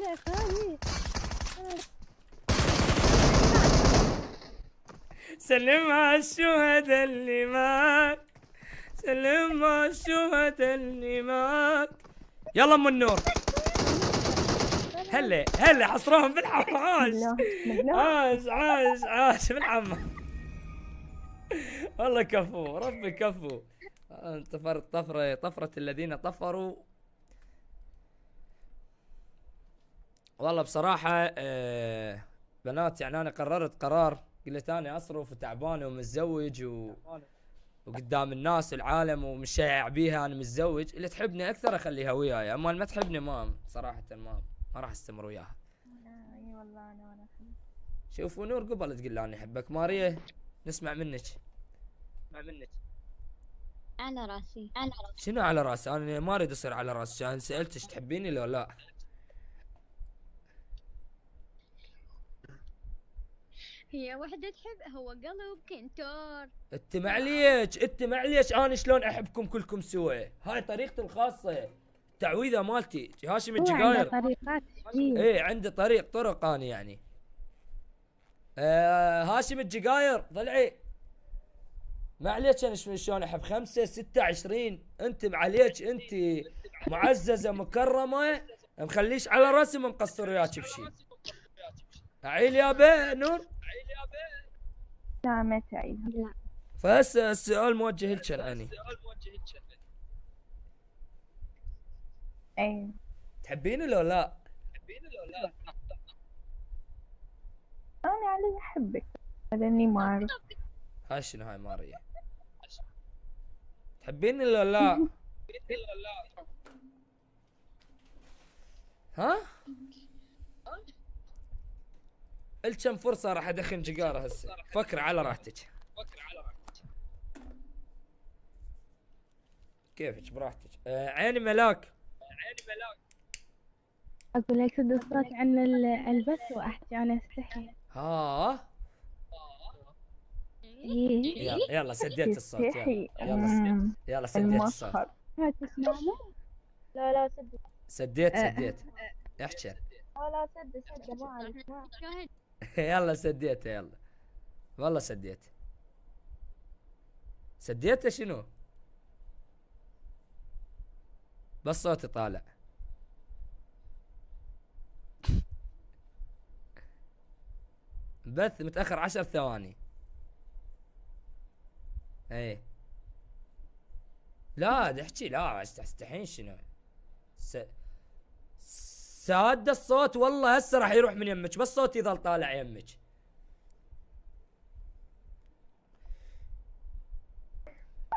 يا خالي. سلم على الشهداء اللي معك، سلم على الشهداء اللي معك. يلا ام النور. هلا حصروهم بالحمام. عاش بالحمام. والله كفو، ربي كفو. انطفرت طفرة الذين طفروا. والله بصراحة بنات، يعني أنا قررت قرار، قلت أنا أصرف وتعبان ومتزوج وقدام الناس العالم ومشيع بيها أنا متزوج، اللي تحبني أكثر أخليها وياي، أما اللي ما تحبني ما صراحة ما راح أستمر وياها. اي والله انا شوفوا نور قبل تقول لي أنا أحبك. ماريا نسمع منك. على راسي. شنو على راسي؟ أنا ما أريد أصير على راسي. أنا سألتش تحبيني لو لا. هي وحدة تحب، هو قلب كنتور. انت معليش انا شلون احبكم كلكم سوا. هاي طريقتي الخاصه، التعويذه مالتي. هاشم الجقاير طريقات ايه عندي طرق انا يعني. هاشم الجقاير ضلعي معليش انا شلون احب 5 6 20. انت معليش انت معززه مكرمه، مخليش على راسي ما مقصر وياك بشي. عيل يا بيه نور. لا ما تعيد. لا. فهسه السؤال موجه لك اني. اي تحبيني لو لا؟ انا علي احبك لاني ما اعرف. هاي شنو هاي ماريا؟ تحبيني لو لا؟ ها؟ الكم فرصة راح ادخن جقارة هسه، فكر على راحتك. كيفك براحتك. عيني ملاك. اقول لك سد الصوت عن البث واحكي انا استحي. ها؟ يلا سديت الصوت. يلا سديت الصوت. لا سد. سديت احكي. لا سد ما اعرف. يلا سديته يلا. والله سديته شنو؟ بس صوتي طالع. بث متأخر 10 ثواني. ايه لا تحكي لا تستحين شنو؟ ساد الصوت والله هسه راح يروح من يمك، بس صوتي يظل طالع يمك.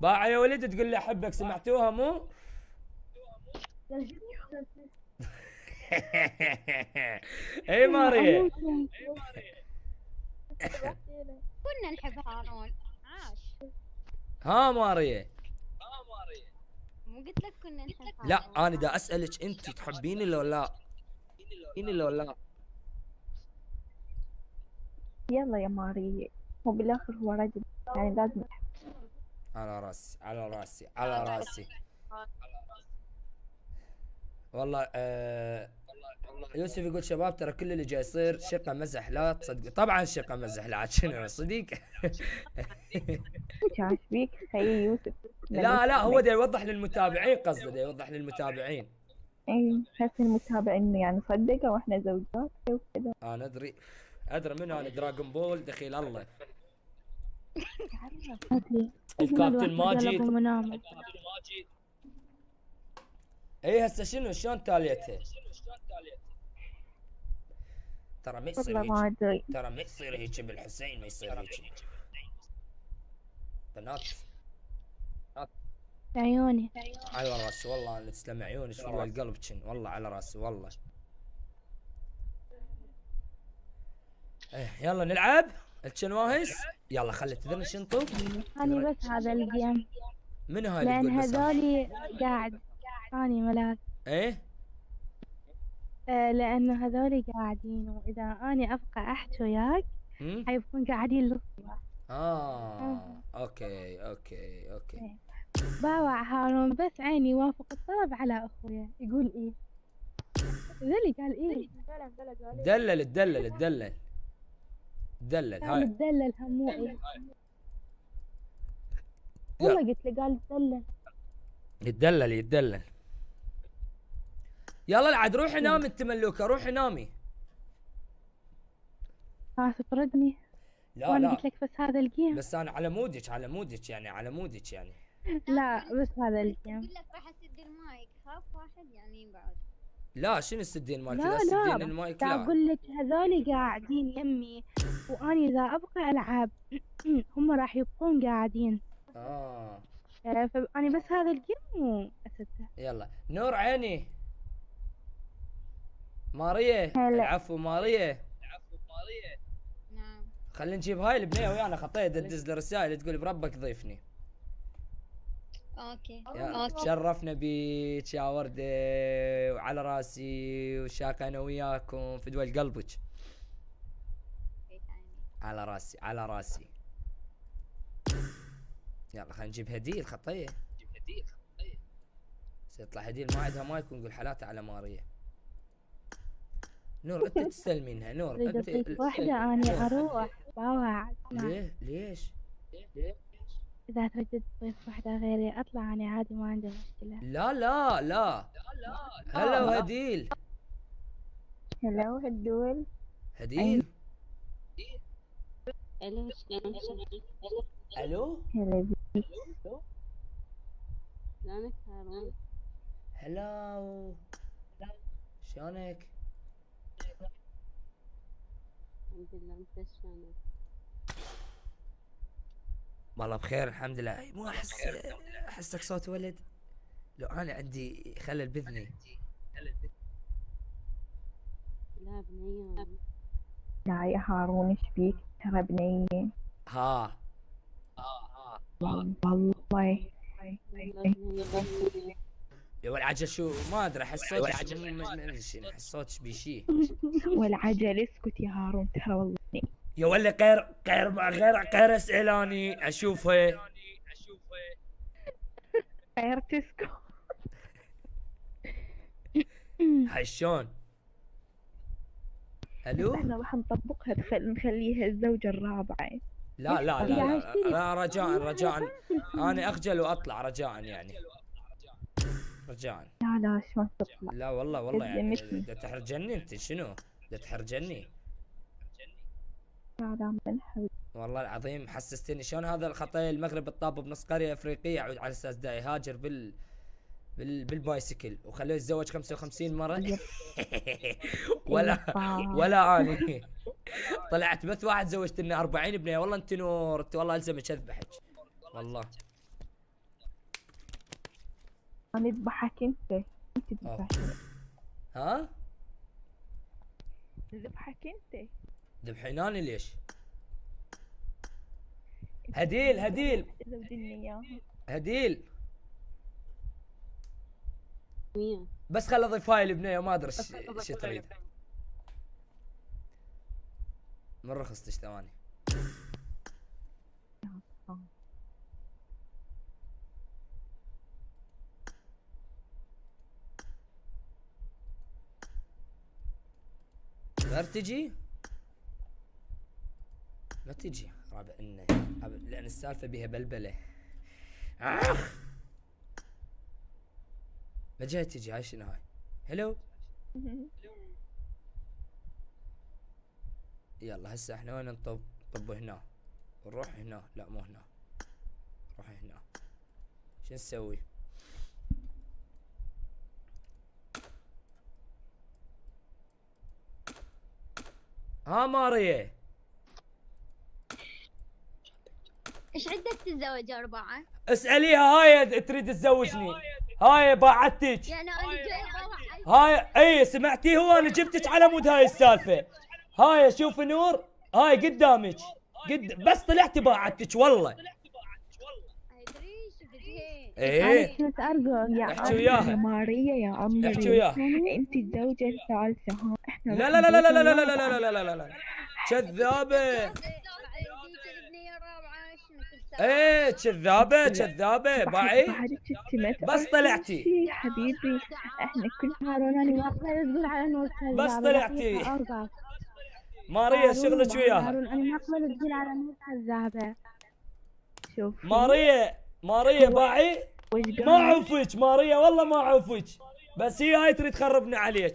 باع يا ولد تقول لي احبك، سمعتوها مو؟ اي ماريا. كنا نحب هارون. عاش. ها ماريا. مو قلت لك كنا نحب هارون؟ لا انا دا اسالك انت تحبيني لو لا؟ يلا يا ماري، هو بالاخر هو رجل يعني لازم. على راسي. والله يوسف يقول شباب ترى كل اللي جاي يصير شقه مزح، لا تصدق. طبعا شقه مزح، لا شنو صديق. وش بيك خي يوسف؟ لا هو دا يوضح للمتابعين، قصده دا يوضح للمتابعين. اي هسه المتابعين يعني صدقوا واحنا زوجات وكذا. انا ادري منو انا، دراغون بول دخيل الله. الكابتن ماجد. اي هسه شنو شلون تاليتها؟ ترى ما يصير هيك، ترى ما يصير هيك بالحسين، ما يصير هيك بنات. عيوني على راسي والله، انا تسلم عيونك والقلب كن والله على راسي والله. يلا نلعب. الكن واهس. يلا خلي تدري شنطو. أنا بس هذا الجيم. من هاي لأن هذولي قاعد أنا ملاك. ايه لأنه هذولي قاعدين، وإذا أنا أبقى أحكي وياك حيكون قاعدين للصبح. اوكي. باوع هارون بس عيني وافق الطلب على أخويا. يقول إيه؟ ذلي قال ايه؟ دلل الدلل الدلل دلل قال هاي تدلل هموئي. والله قلت له قال تدلل. يتدلل يتدلل. يلا عاد روحي نامي انت ملوكه، روحي نامي. تطردني. لا وانا لا قلت لك بس هذا الجيم. بس انا على مودك على مودك يعني على مودك يعني. لا بس هذا الجيم. اقول لك راح اسد المايك، خاف واحد يعني بعد. لا شنو السدين مالك؟ لا اذا السدين لا المايك دا لا. اقول لك هذول قاعدين يمي، واني اذا ابقى العب هم راح يبقون قاعدين. فاني بس هذا الجيم واسده. يلا نور عيني ماريا. العفو ماريا. نعم. خلينا نجيب هاي البنيه ويانا خطيه تدز لي رسائل تقول بربك ضيفني. اوكي. تشرفنا بيك يا ورده، وعلى راسي وشاك انا وياكم في دول قلبك. على راسي على راسي. يلا خلينا نجيب هديل خطيه. سيطلع هديل ما عندها مايك ونقول حالاتها على ماريا. نور انت تستلمينها. نور انت واحدة اني اروح بواعد. ليه ليش؟ اذا تردد تضيف واحدة غيري اطلع اني عادي ما عندي مشكلة. لا لا لا. هلا هديل. هلو هدول. هديل. الو الو. هلا بيك. شلونك هارون؟ هلاو. شلونك؟ الحمد لله، انت شلونك؟ والله بخير الحمد لله. مو احسك صوت ولد. لو انا عندي خلل باذني. لا بنيه. لا يا هارون ايش بيك؟ ترى بنية. ها والله يا والعجل شو ما ادري احس صوتك احس صوتك بيشي. والعجل اسكت يا هارون ترى والله. يا ولي غير اسئلاني اشوفها. غير تسكت. هاي شلون؟ الو. احنا راح نطبقها نخليها الزوجة الرابعة. لا لا لا لا رجاء انا اخجل واطلع رجاء يعني. رجاء. لا شلون تطلع؟ لا والله يعني دا تحرجني انت. شنو؟ دا تحرجني. لا منحب. والله العظيم حسستني. شلون هذا الخطايا المغرب الطاب بنص قريه افريقيه يعود على اساس دا يهاجر بالبايسكل وخلوه يتزوج 55 مره. ولا اني طلعت بث واحد زوجت لنا 40 بنيه. والله انت نور انت والله الزمك اذبحك والله. انا اذبحك انت تذبحني. ها؟ اذبحك انت. ذبحيناني ليش؟ هديل زوجني اياها. هديل مين؟ بس خل اضيف هاي البنيه وما ادري ايش تريد. من رخصتش ثواني. غير تجي؟ ما تجي رابع انه لان السالفه بيها بلبله. ما جاي تجي. هاي شنو هاي؟ هلو. يلا هسه احنا وين نطب؟ نطب هنا ونروح هنا. لا مو هنا، نروح هنا. شو نسوي؟ ها ماريا ايش عندك تتزوج 4؟ اسأليها. هاي تريد تزوجني. هاي باعتك. يعني انا جايبه واحد. هاي اي سمعتي؟ هو انا جبتك على مود هاي السالفة. هاي شوفي نور هاي قدامك بس طلعتي باعتك والله. ايه احكي وياها. ماريا يا عمري احكي وياها. انت الزوجة الثالثة. ها احنا لا لا لا لا لا لا لا لا لا لا لا لا كذابة. ايه كذابه كذابه باعي. بعد كنت بس طلعتي. شي حبيبي احنا كل هارون أنا ما أقبل تقول على نور كذابة. بس طلعتي. دقيقة أوقف. ماريا شغلك وياها. هارون أنا ما أقبل تقول على نور كذابة. شوف ماريا باعي. ما اعوفك ماريا والله ما اعوفك، بس هي هاي تريد تخربني عليك.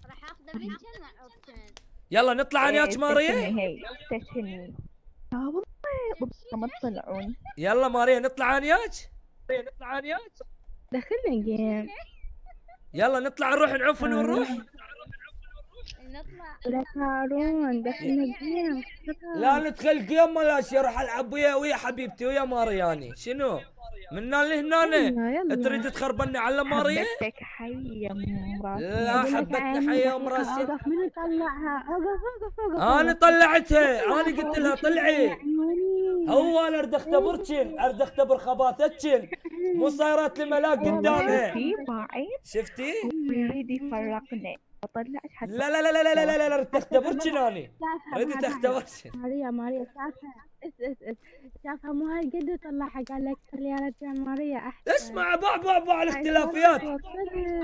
راح اخذه بنتين وعوبتين. يلا نطلع انا وياك ماريا. هي تشني والله ما تطلعون. يلا ماريا نطلع انا وياك. دخلنا جيم. يلا نطلع نروح نعوفن ونروح. نطلع. لك هارون دخلنا جيم. لا ندخل جيم ولا شي، راح العب ويا حبيبتي ويا مارياني. شنو من هنا لهنا؟ يلا. تريد تخربني على ماريا؟ حبتك حي يا مراسي. لا حبتني حي يا مراسي. اوقف من يطلعها؟ اوقف انا طلعتها، انا قلت لها طلعي. عيوني. هو انا اريد اختبركن، اريد اختبر خباثتكن، مو صايرات لي ملاك قدامها. في باعي شفتي؟ يريد يفرقنا. اطلعك حتى لا لا لا لا لا لا لا اريد اختبركن اني. اريد اختبركن. ماريا شافها. شافها مو هالقد وطلعها قال لك يا رجال ماريا احسن. اسمع باع الاختلافيات.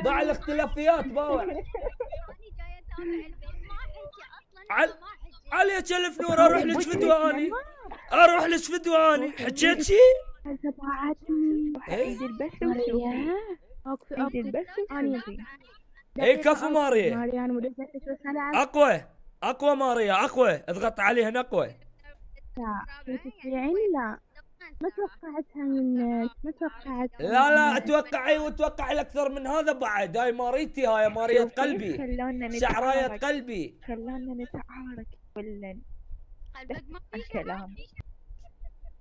باع الاختلافيات باوع. انا جايه اتابع البيت ما حكي اصلا. عل- ما حكي. عليك الف نور. اروح لك فدوه اني. اروح لك فدوه اني. حكيت شي؟ تبعتني. عيد البث وشوفي. ماريا عيد البث وشوفي. اي كفو ماريا. ماريا انا مدرسة وسلام. اقوى ماريا اقوى. اضغط عليهن اقوى. تتبعيني؟ لا ما توقعتها منك. ما توقعتها. لا اتوقعي واتوقعي الاكثر من هذا بعد. هاي ماريتي، هاي مارية قلبي، شعراية قلبي. خلونا نتعارك ولا قلبك ما في الكلام.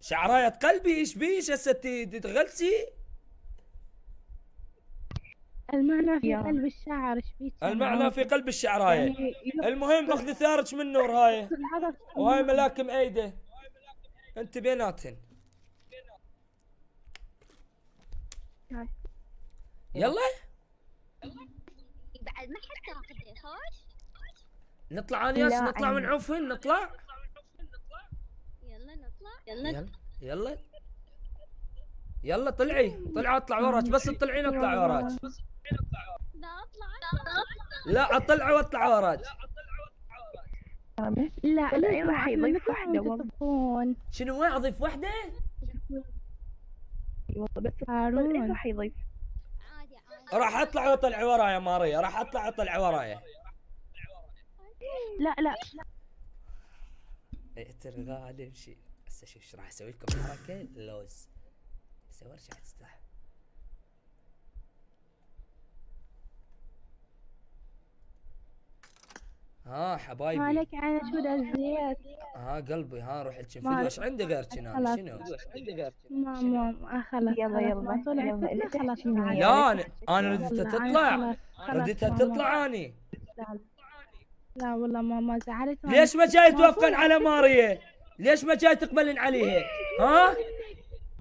شعراية قلبي. ايش بيش هسه تغلسي؟ المعنى في يا. قلب الشعر. ايش فيك؟ المعنى في قلب الشعراية. المهم اخذي ثارك من نور هاي، وهاي ملاكم ايده. انت بيناتهن. يلا بعد ما حد تاخذه خوش. نطلع انا ياس. لا، نطلع أنا. ونعوفهن. نطلع. يلا نطلع. يلا يلا طلعي اطلع وراك. بس تطلعين اطلع وراك. لا اطلع. لا اطلع واطلع وراك. لا راح يضيف واحدة والله. شنو وين اضيف وحده؟ والله بس هارون. راح يضيف. عادي. راح اطلع واطلع ورايا ماريا. راح اطلع واطلع ورايا. لا ترى غالب شيء. هسه شوف ايش راح اسوي لكم حركه لوز. سوي رجعت تستاهل. ها حبايبي. مالك عين شو ذا الزيت؟ ها قلبي. ها روح لك فيديو. ايش عندي غير كنا؟ شنو؟ ما خلاص. يلا ما طلعت خلاص. لا انا رديتها تطلع. رديتها تطلع اني. لا والله ماما زعلت. ليش ما جاي توافقن على ماريا؟ ليش ما جاي تقبلين عليها؟ ها؟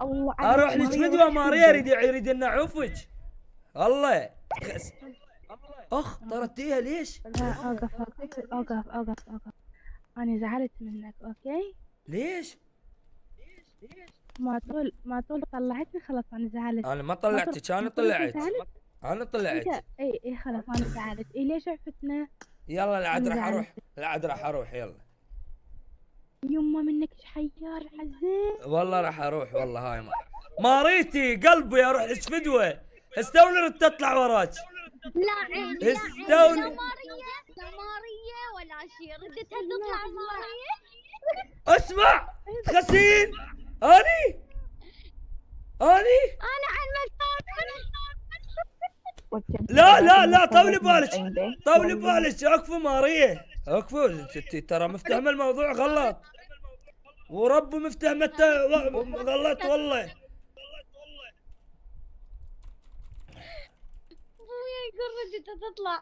الله اروح لك فدوه ماريا. يريد ان اعوفك. الله اخ طردتيها ليش؟ لا اوقف. انا زعلت منك. اوكي ليش؟ ما طول طلعتني خلاص. انا زعلت. انا ما طلعتك. انا طلعت. انا طلعت. اي خلاص انا زعلت. ليش عفتنا؟ يلا العد راح اروح. يلا يما منك حيار عزيز. والله راح اروح. والله هاي ماريتي قلبي. اروح لك فدوه. استوني ردت تطلع وراك. لا عيني. لا استوني. ماريا ولا شيء. ردتها تطلع ماريا. اسمع تخسين. اني انا عن مكان. لا طولي بالك. اكفوا ماريا اكفوا. ترى مفتهم الموضوع غلط. ورب مفتهم غلط والله. ابويا يقول ردتها تطلع.